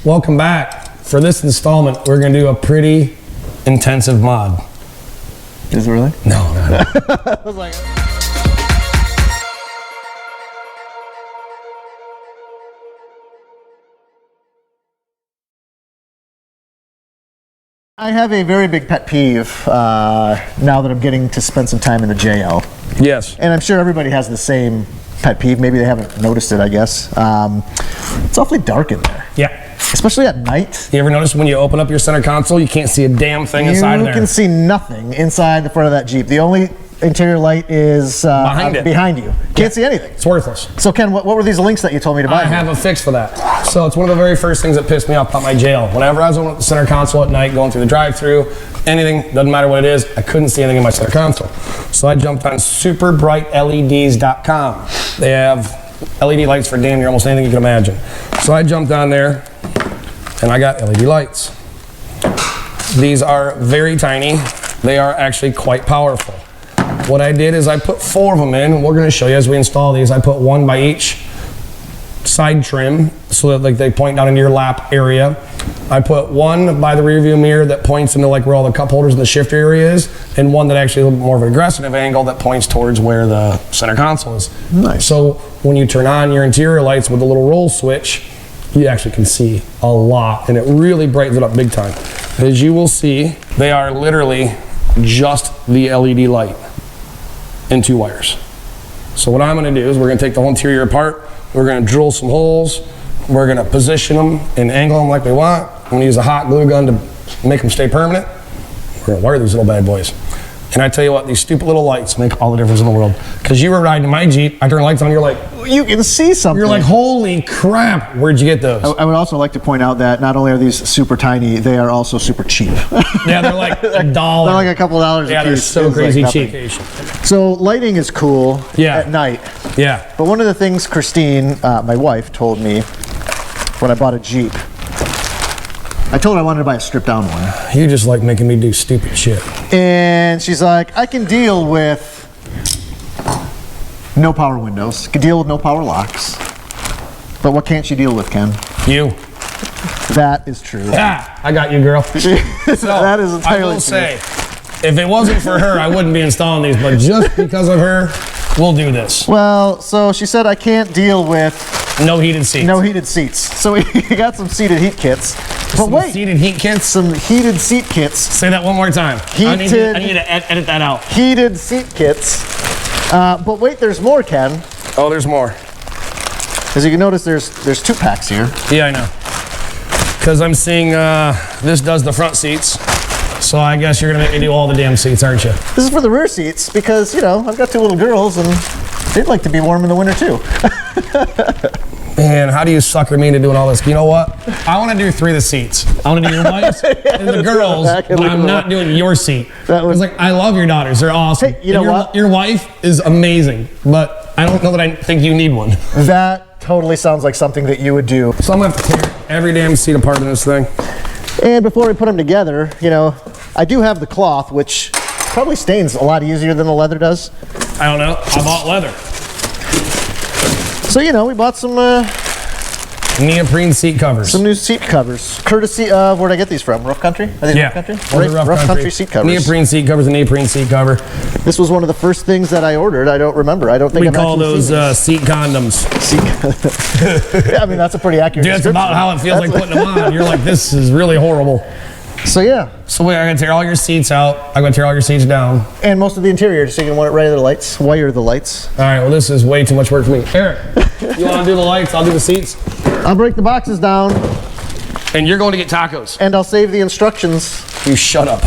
Welcome back. For this installment, we're going to do a pretty intensive mod. Is it really? No. I was like... I have a very big pet peeve now that I'm getting to spend some time in the JL. Yes. And I'm sure everybody has the same pet peeve. Maybe they haven't noticed it, I guess. It's awfully dark in there. Yeah. Especially at night. You ever notice when you open up your center console, you can't see a damn thing inside of there? You can see nothing inside the front of that Jeep. The only interior light is behind you. Can't see anything. It's worthless. So Ken, what were these links that you told me to buy? I have a fix for that. So it's one of the very first things that pissed me off about my JL. Whenever I was on the center console at night, going through the drive-thru, anything, doesn't matter what it is, I couldn't see anything in my center console. So I jumped on superbrightleds.com. They have LED lights for damn near almost anything you can imagine. So I jumped on there and I got LED lights. These are very tiny. They are actually quite powerful. What I did is I put 4 of them in, and we're going to show you as we install these. I put 1 by each side trim so that like they point down into your lap area. I put 1 by the rear view mirror that points into like where all the cup holders and the shifter area is, and 1 that actually a little bit more of an aggressive angle that points towards where the center console is. Nice. So when you turn on your interior lights with the little roll switch, you actually can see a lot, and it really brightens it up big time. As you will see, they are literally just the LED light and 2 wires. So what I'm going to do is we're going to take the whole interior apart. We're going to drill some holes. We're going to position them and angle them like we want. I'm going to use a hot glue gun to make them stay permanent. We're going to wire these little bad boys. And I tell you what, these stupid little lights make all the difference in the world. Because you were riding my Jeep, I turn the lights on, you're like, you can see something. You're like, holy crap, where'd you get those? I would also like to point out that not only are these super tiny, they are also super cheap. Yeah, they're like $1. They're like a couple dollars a piece. Yeah, they're so crazy cheap. So lighting is cool at night. Yeah. But one of the things Christine, my wife, told me when I bought a Jeep, I told her I wanted to buy a stripped down one. You just like making me do stupid shit. And she's like, I can deal with no power windows, can deal with no power locks. But what can't she deal with, Ken? You. That is true. Yeah, I got you, girl. So, that is entirely I will true. say, if it wasn't for her, I wouldn't be installing these, but just because of her, we'll do this. Well, so she said I can't deal with no heated seats. No heated seats. So we got some seated heat kits. But wait, heated heat kits? Some heated seat kits. Say that one more time. I need to edit that out. Heated seat kits. But wait, there's more, Ken. Oh, there's more. As you can notice, there's 2 packs here. Yeah, I know. Because I'm seeing this does the front seats. So I guess you're gonna make me do all the damn seats, aren't you? This is for the rear seats because, you know, I've got 2 little girls and they'd like to be warm in the winter too. Man, how do you sucker me into doing all this? You know what? I want to do 3 of the seats. I want to do your wife's and the girls, but I'm not doing your seat. Because like, I love your daughters. They're awesome. Hey, you know what? Your wife is amazing, but I don't know that I think you need one. That totally sounds like something that you would do. So I'm going to have to tear every damn seat apart in this thing. And before we put them together, you know, I do have the cloth, which probably stains a lot easier than the leather does. I don't know. I bought leather. So, you know, we bought some neoprene seat covers. Some new seat covers, courtesy of, where'd I get these from? Rough Country? Are they Rough Country? Rough Country seat covers. Neoprene seat covers, a neoprene seat cover. This was one of the first things that I ordered. I don't remember. I don't think we call those seat condoms. Yeah, I mean, that's a pretty accurate description. Dude, that's about how it feels like putting them on. You're like, this is really horrible. So yeah. So wait, I'm gonna tear all your seats out. I'm gonna tear all your seats down. And most of the interior, so you can wire the lights. Wire the lights. All right, well this is way too much work for me. Eric, you wanna do the lights? I'll do the seats. I'll break the boxes down. And you're going to get tacos. And I'll save the instructions. You shut up.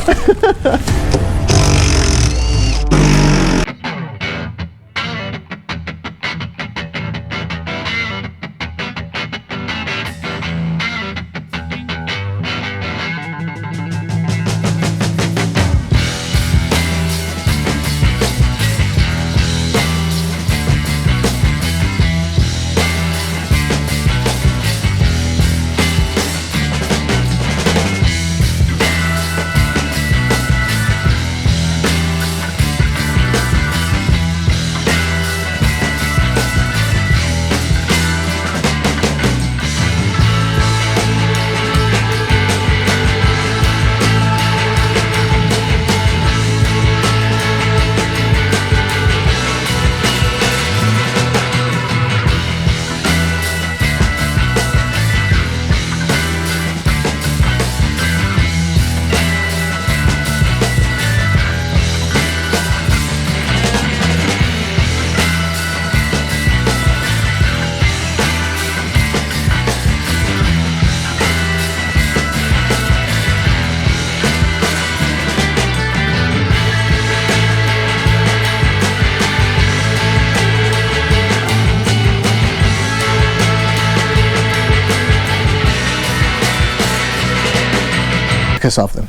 piss off then.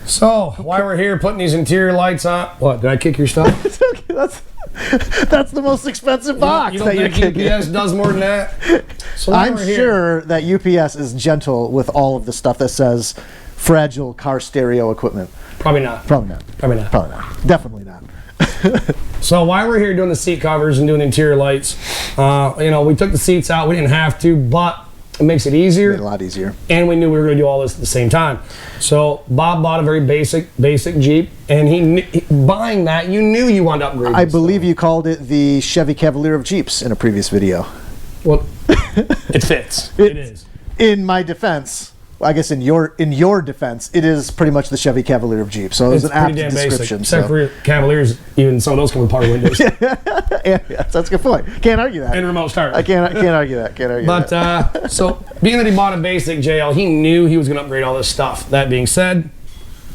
So, while we're here putting these interior lights on, what, did I kick your stuff? That's the most expensive box you don't that think you UPS does more than that? So I'm sure that UPS is gentle with all of the stuff that says fragile car stereo equipment. Probably not. Probably not. Probably not. Probably not. Definitely not. So while we're here doing the seat covers and doing interior lights, you know, we took the seats out. We didn't have to, but it makes it easier. Made it a lot easier. And we knew we were going to do all this at the same time. So Bob bought a very basic Jeep, and buying that, you knew you wanted to upgrade. I believe you called it the Chevy Cavalier of Jeeps in a previous video. Well, it fits. It is. In my defense, I guess in your defense, it is pretty much the Chevy Cavalier of Jeeps. So it's an apt description. Except for Cavaliers, even some of those come with power windows. Yeah, that's a good point. Can't argue that. And remote start. I can't argue that. But so being that he bought a basic JL, he knew he was going to upgrade all this stuff. That being said,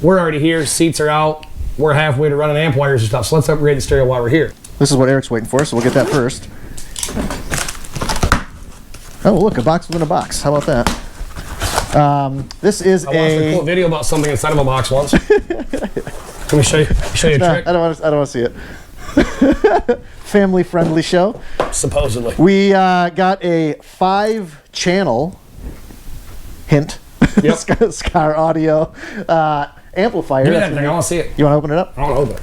we're already here. Seats are out. We're halfway to running amp wires and stuff. So let's upgrade the stereo while we're here. This is what Eric's waiting for, so we'll get that first. Oh, look, a box within a box. How about that? This is I watched a cool video about something inside of a box once. Let me show you a trick. I don't want to see it. Family-friendly show. Supposedly. We got a 5-channel hint. Yep. Scar audio amplifier. Give me that thing. I want to see it. You want to open it up? I want to open it.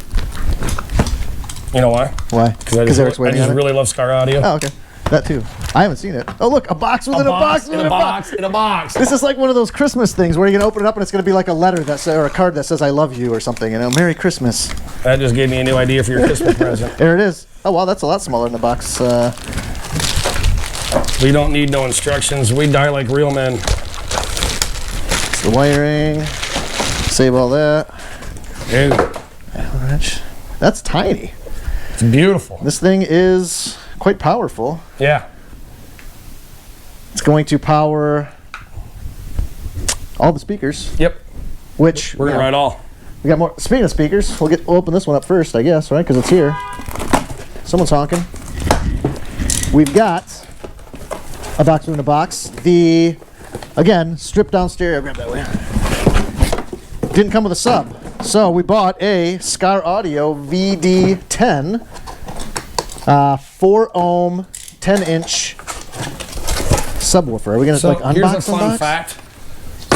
You know why? Why? Because Eric's waiting on it? I just really love Scar audio. Oh, okay. That too. I haven't seen it. Oh, look, a box within a box within a box. In a box. This is like one of those Christmas things where you're going to open it up and it's going to be like a letter that or a card that says I love you or something, you know, Merry Christmas. That just gave me a new idea for your Christmas present. There it is. Oh, wow, that's a lot smaller than the box. We don't need no instructions. We die like real men. It's the wiring. Save all that. Dude. That's tiny. It's beautiful. This thing is quite powerful. Yeah. It's going to power all the speakers. Yep. Which we're gonna ride all. We got more. Speaking of speakers, we'll open this one up first, I guess, right? Because it's here. Someone's honking. We've got a box within a box. The stripped down stereo. Grab that way. Didn't come with a sub, so we bought a Scar Audio VD10. 4 ohm, 10-inch subwoofer. Are we going to like unbox here's a fun fact.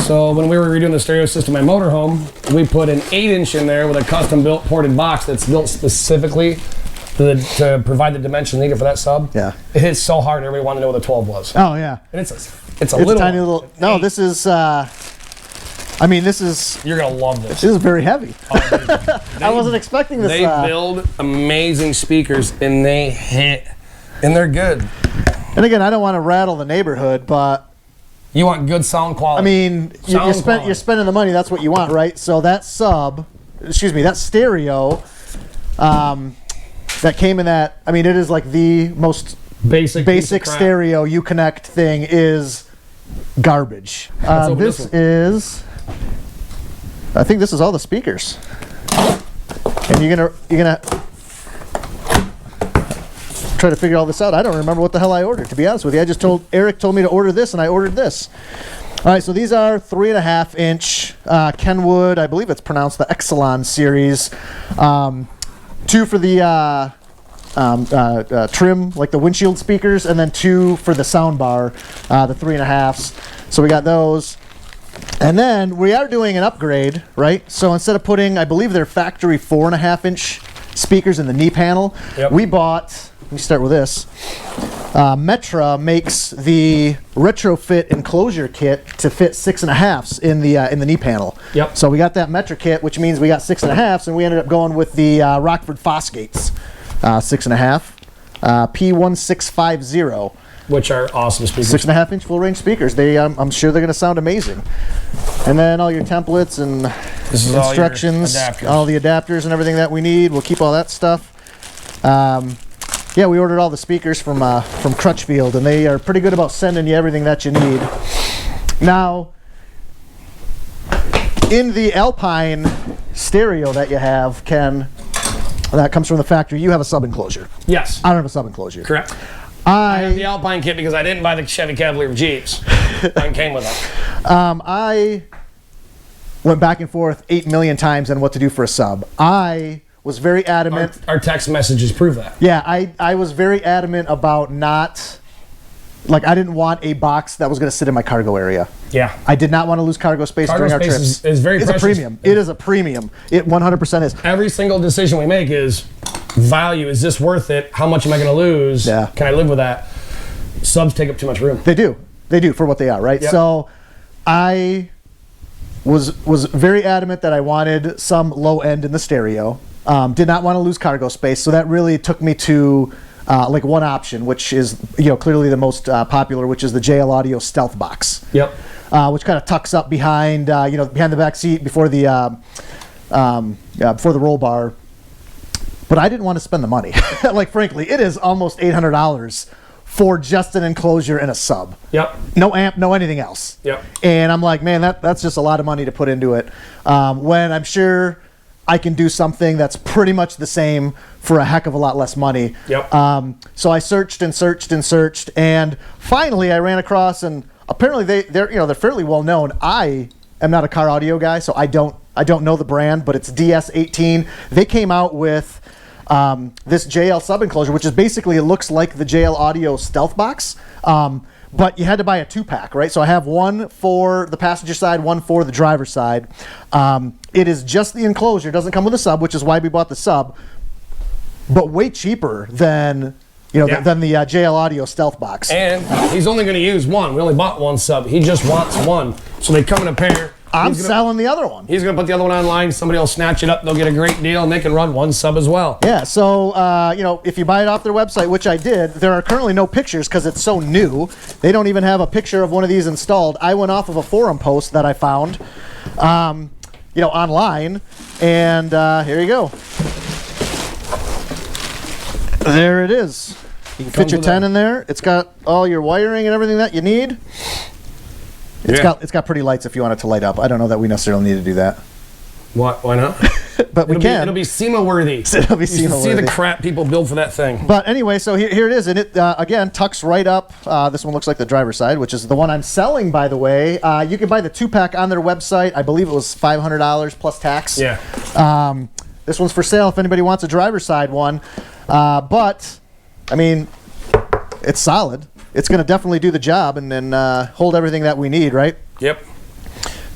So when we were redoing the stereo system at motorhome, we put an 8-inch in there with a custom-built ported box that's built specifically to provide the dimension needed for that sub. Yeah. It hits so hard, everybody wanted to know what the 12 was. Oh yeah. And it's a little tiny little. No, this is. I mean, this is. You're gonna love this. This is very heavy. Oh, I wasn't expecting this. They build amazing speakers, and they hit, and they're good. And again, I don't want to rattle the neighborhood, but you want good sound quality. I mean, you're spending the money. That's what you want, right? So that that stereo, that came in that. I mean, it is like the most basic stereo you connect thing is garbage. This is. I think this is all the speakers. And you're gonna try to figure all this out. I don't remember what the hell I ordered, to be honest with you. Eric told me to order this, and I ordered this. All right, so these are 3.5-inch Kenwood. I believe it's pronounced the Exelon series. 2 for the trim, like the windshield speakers, and then 2 for the sound bar, the 3.5s. So we got those. And then we are doing an upgrade, right? So instead of putting, I believe they're factory 4.5-inch speakers in the knee panel, we bought, let me start with this. Metra makes the retrofit enclosure kit to fit 6.5s in the knee panel. Yep. So we got that Metra kit, which means we got 6.5s, and we ended up going with the Rockford Fosgates 6.5 P1650. Which are awesome speakers. 6.5-inch full range speakers. I'm sure they're going to sound amazing. And then all your templates and instructions, all the adapters and everything that we need. We'll keep all that stuff. Yeah, we ordered all the speakers from Crutchfield, and they are pretty good about sending you everything that you need. Now, in the Alpine stereo that you have, Ken, that comes from the factory, you have a sub enclosure. Yes. I don't have a sub enclosure. Correct. I have the Alpine kit because I didn't buy the Chevy Cavalier Jeeps. Mine came with them. I went back and forth 8 million times on what to do for a sub. I was very adamant. Our text messages prove that. Yeah, I was very adamant about not, like, I didn't want a box that was going to sit in my cargo area. Yeah. I did not want to lose cargo space during our trips. Is very it's precious. a premium. It is a premium. It 100% is. Every single decision we make is value. Is this worth it? How much am I going to lose? Yeah. Can I live with that? Subs take up too much room. They do. They do for what they are, right? Yep. So I was very adamant that I wanted some low end in the stereo. Did not want to lose cargo space, so that really took me to like one option, which is clearly the most popular, which is the JL Audio Stealth Box. Yep. Which kind of tucks up behind behind the back seat before the roll bar. But I didn't want to spend the money. Like, frankly, it is almost $800 for just an enclosure and a sub. Yep. No amp, no anything else. Yep. And I'm like, man, that's just a lot of money to put into it. When I'm sure I can do something that's pretty much the same for a heck of a lot less money. Yep. So I searched and searched and searched, and finally I ran across, and apparently they're fairly well known. I am not a car audio guy, so I don't know the brand, but it's DS18. They came out with this JL sub enclosure, which is basically, it looks like the JL Audio Stealth Box, but you had to buy a 2-pack, right? So I have one for the passenger side, one for the driver's side. It is just the enclosure. It doesn't come with a sub, which is why we bought the sub, but way cheaper than than the JL Audio Stealth Box. And he's only going to use one. We only bought one sub. He just wants one. So they come in a pair. I'm selling the other one. He's going to put the other one online. Somebody will snatch it up. They'll get a great deal, and they can run one sub as well. Yeah, so, if you buy it off their website, which I did, there are currently no pictures because it's so new. They don't even have a picture of one of these installed. I went off of a forum post that I found, online, and here you go. There it is. You can fit your 10 in there. It's got all your wiring and everything that you need. It's got pretty lights if you want it to light up. I don't know that we necessarily need to do that. What? Why not? But we can. It'll be SEMA worthy. It'll be SEMA worthy. See the crap people build for that thing. But anyway, so here it is, and it again tucks right up. This one looks like the driver's side, which is the one I'm selling, by the way. You can buy the 2-pack on their website. I believe it was $500 plus tax. Yeah. This one's for sale if anybody wants a driver's side one. But I mean, it's solid. It's going to definitely do the job and hold everything that we need, right? Yep.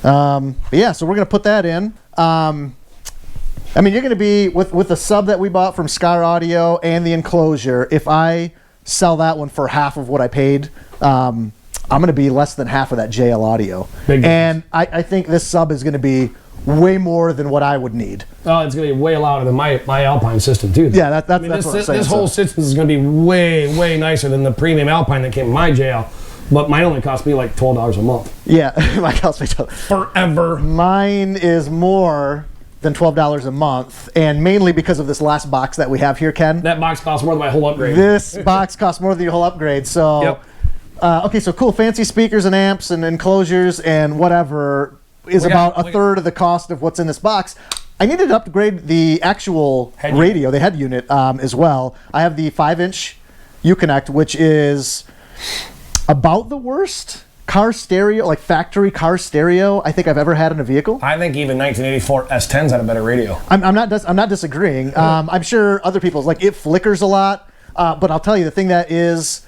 But yeah, so we're going to put that in. I mean, you're going to be, with the sub that we bought from Scar Audio and the enclosure, if I sell that one for half of what I paid, I'm going to be less than half of that JL Audio. And I think this sub is going to be way more than what I would need. Oh, it's going to be way louder than my Alpine system, too. Yeah, that's what I'm saying. This whole system is going to be way, way nicer than the premium Alpine that came in my JL. But mine only cost me like $12 a month. Yeah, my cost me $12. Forever. Mine is more than $12 a month, and mainly because of this last box that we have here, Ken. That box costs more than my whole upgrade. This box costs more than your whole upgrade. So, yep. Okay, so cool, fancy speakers and amps and enclosures and whatever is about a third of the cost of what's in this box. I needed to upgrade the actual radio, the head unit, as well. I have the 5-inch Uconnect, which is about the worst car stereo, like factory car stereo, I think I've ever had in a vehicle. I think even 1984 S10s had a better radio. I'm not disagreeing. I'm sure other people's, like, it flickers a lot, but I'll tell you, the thing that is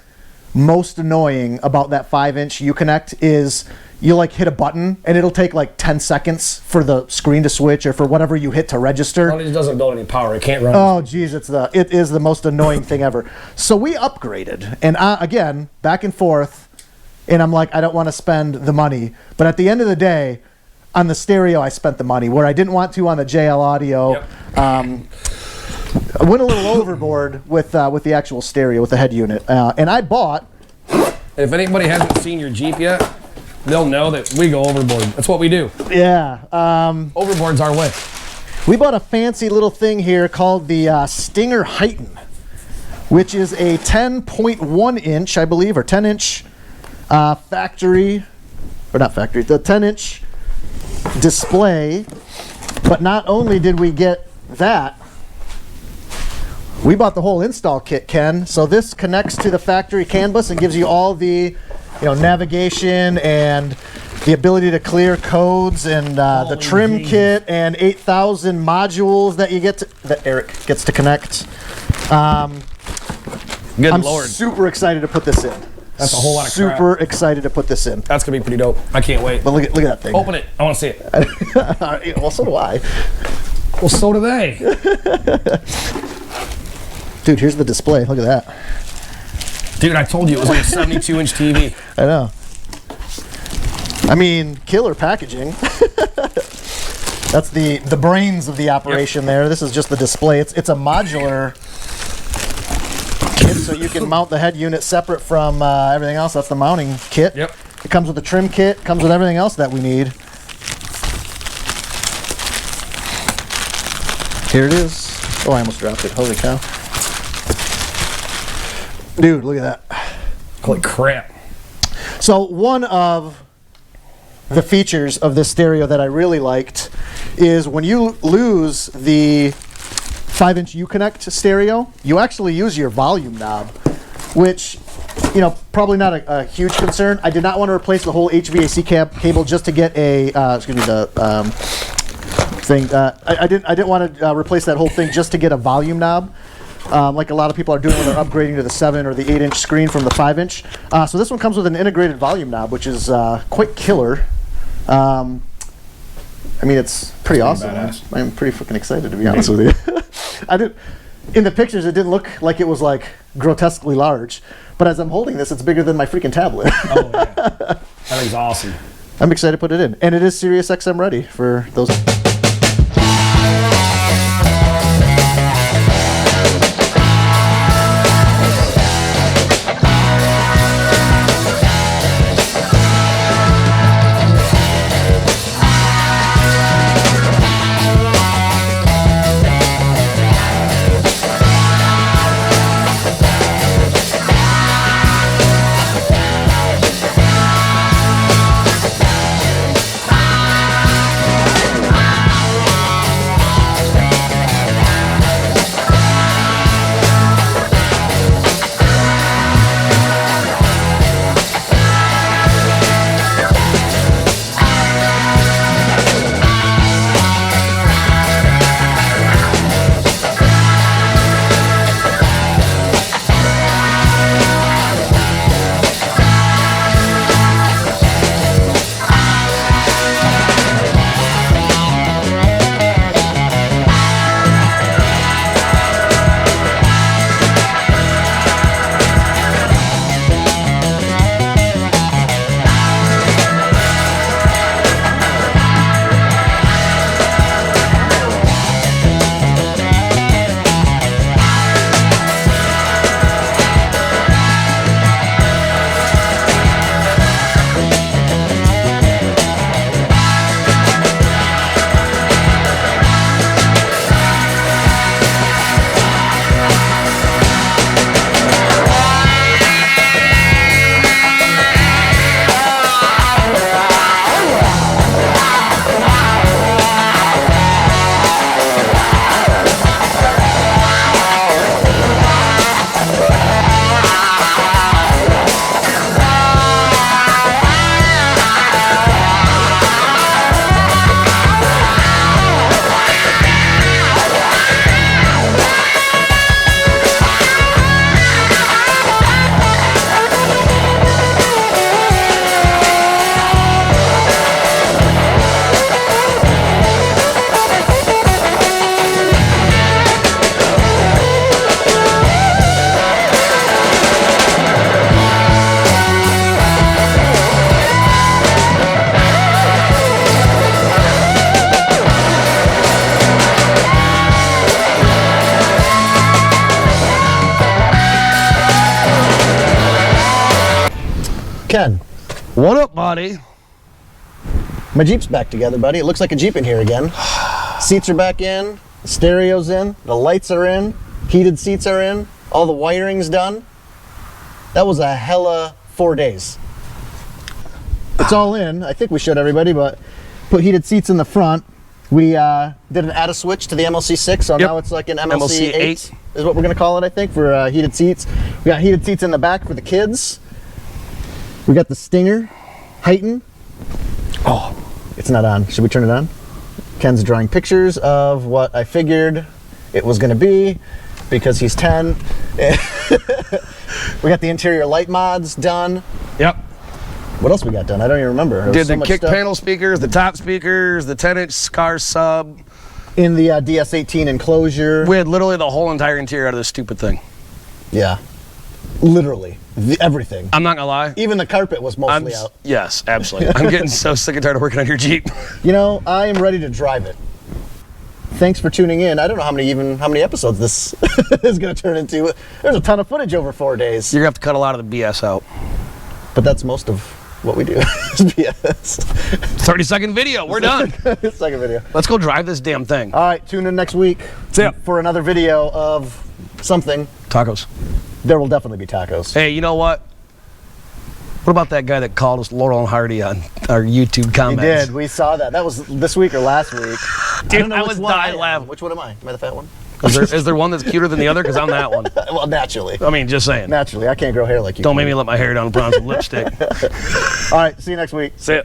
most annoying about that 5-inch Uconnect is you like hit a button and it'll take like 10 seconds for the screen to switch or for whatever you hit to register. Well, it doesn't build any power. It can't run. Oh, geez, it is the most annoying thing ever. So we upgraded, and again, back and forth, and I'm like, I don't want to spend the money. But at the end of the day, on the stereo, I spent the money where I didn't want to on the JL Audio. Yep. I went a little overboard with the actual stereo, with the head unit, and I bought. If anybody hasn't seen your Jeep yet, they'll know that we go overboard. That's what we do. Yeah. Overboard's our way. We bought a fancy little thing here called the Stinger Heigh10, which is a 10.1 inch, I believe, or 10-inch factory, or not factory, the 10-inch display. But not only did we get that, we bought the whole install kit, Ken. So this connects to the factory CAN bus and gives you all the navigation and the ability to clear codes and the trim kit and 8,000 modules that you get to, that Eric gets to connect. Good I'm Lord. super excited to put this in. That's a whole lot of crap. Super excited to put this in. That's gonna be pretty dope. I can't wait. But look at that thing. Open it. I want to see it. Well, so do I. Well, so do they. Dude, here's the display. Look at that. Dude, I told you it was like a 72-inch TV. I know. I mean, killer packaging. That's the brains of the operation there. This is just the display. It's a modular kit, so you can mount the head unit separate from everything else. That's the mounting kit. Yep. It comes with the trim kit, comes with everything else that we need. Here it is. Oh, I almost dropped it. Holy cow. Dude, look at that. Holy crap. So one of the features of this stereo that I really liked is when you lose the 5-inch Uconnect stereo, you actually use your volume knob, which, you know, probably not a huge concern. I did not want to replace the whole HVAC cable just to get a, excuse me, the thing. I didn't want to replace that whole thing just to get a volume knob. Like a lot of people are doing when they're upgrading to the 7 or the 8-inch screen from the 5-inch. So this one comes with an integrated volume knob, which is quite killer. I mean, it's pretty awesome. I'm pretty fucking excited, to be honest with you. In the pictures, it didn't look like it was like grotesquely large, but as I'm holding this, it's bigger than my freaking tablet. Oh yeah, that thing's awesome. I'm excited to put it in, and it is Sirius XM ready for those. Ken, What up, buddy? my Jeep's back together, buddy. It looks like a Jeep in here again. Seats are back in, the stereo's in, the lights are in, heated seats are in, all the wiring's done. That was a hella 4 days. It's all in. I think we showed everybody, but put heated seats in the front. We did an add a switch to the MLC6, so now it's like an MLC8 is what we're gonna call it, I think, for heated seats. We got heated seats in the back for the kids. We got the Stinger, Heigh10. Oh, it's not on. Should we turn it on? Ken's drawing pictures of what I figured it was going to be because he's 10. We got the interior light mods done. yep. What else we got done? I don't even remember. There was Did so the much kick stuff. panel speakers, the top speakers, the 10-inch car sub. In the DS18 enclosure. We had literally the whole entire interior out of this stupid thing. Yeah. Literally. Everything. I'm not gonna lie. Even the carpet was mostly out. Yes, absolutely. I'm getting so sick and tired of working on your Jeep. You know, I am ready to drive it. Thanks for tuning in. I don't know how many episodes this is going to turn into. There's a ton of footage over 4 days. You're gonna have to cut a lot of the BS out. But that's most of what we do. Is BS. 30-second video. We're done. Second video. Let's go drive this damn thing. All right, tune in next week See ya. for another video of something. Tacos. There will definitely be tacos. Hey, you know what? What about that guy that called us Laurel and Hardy on our YouTube We comments? did. We saw that. That was this week or last week. Dude, don't know I which was one dying am. laughing. Which one am I? Am I the fat one? Is there one that's cuter than the other? Because I'm that one. Well, naturally. I mean, just saying. Naturally. I can't grow hair like you Don't can. make me let my hair down and put on some lipstick. All right, see you next week. See ya.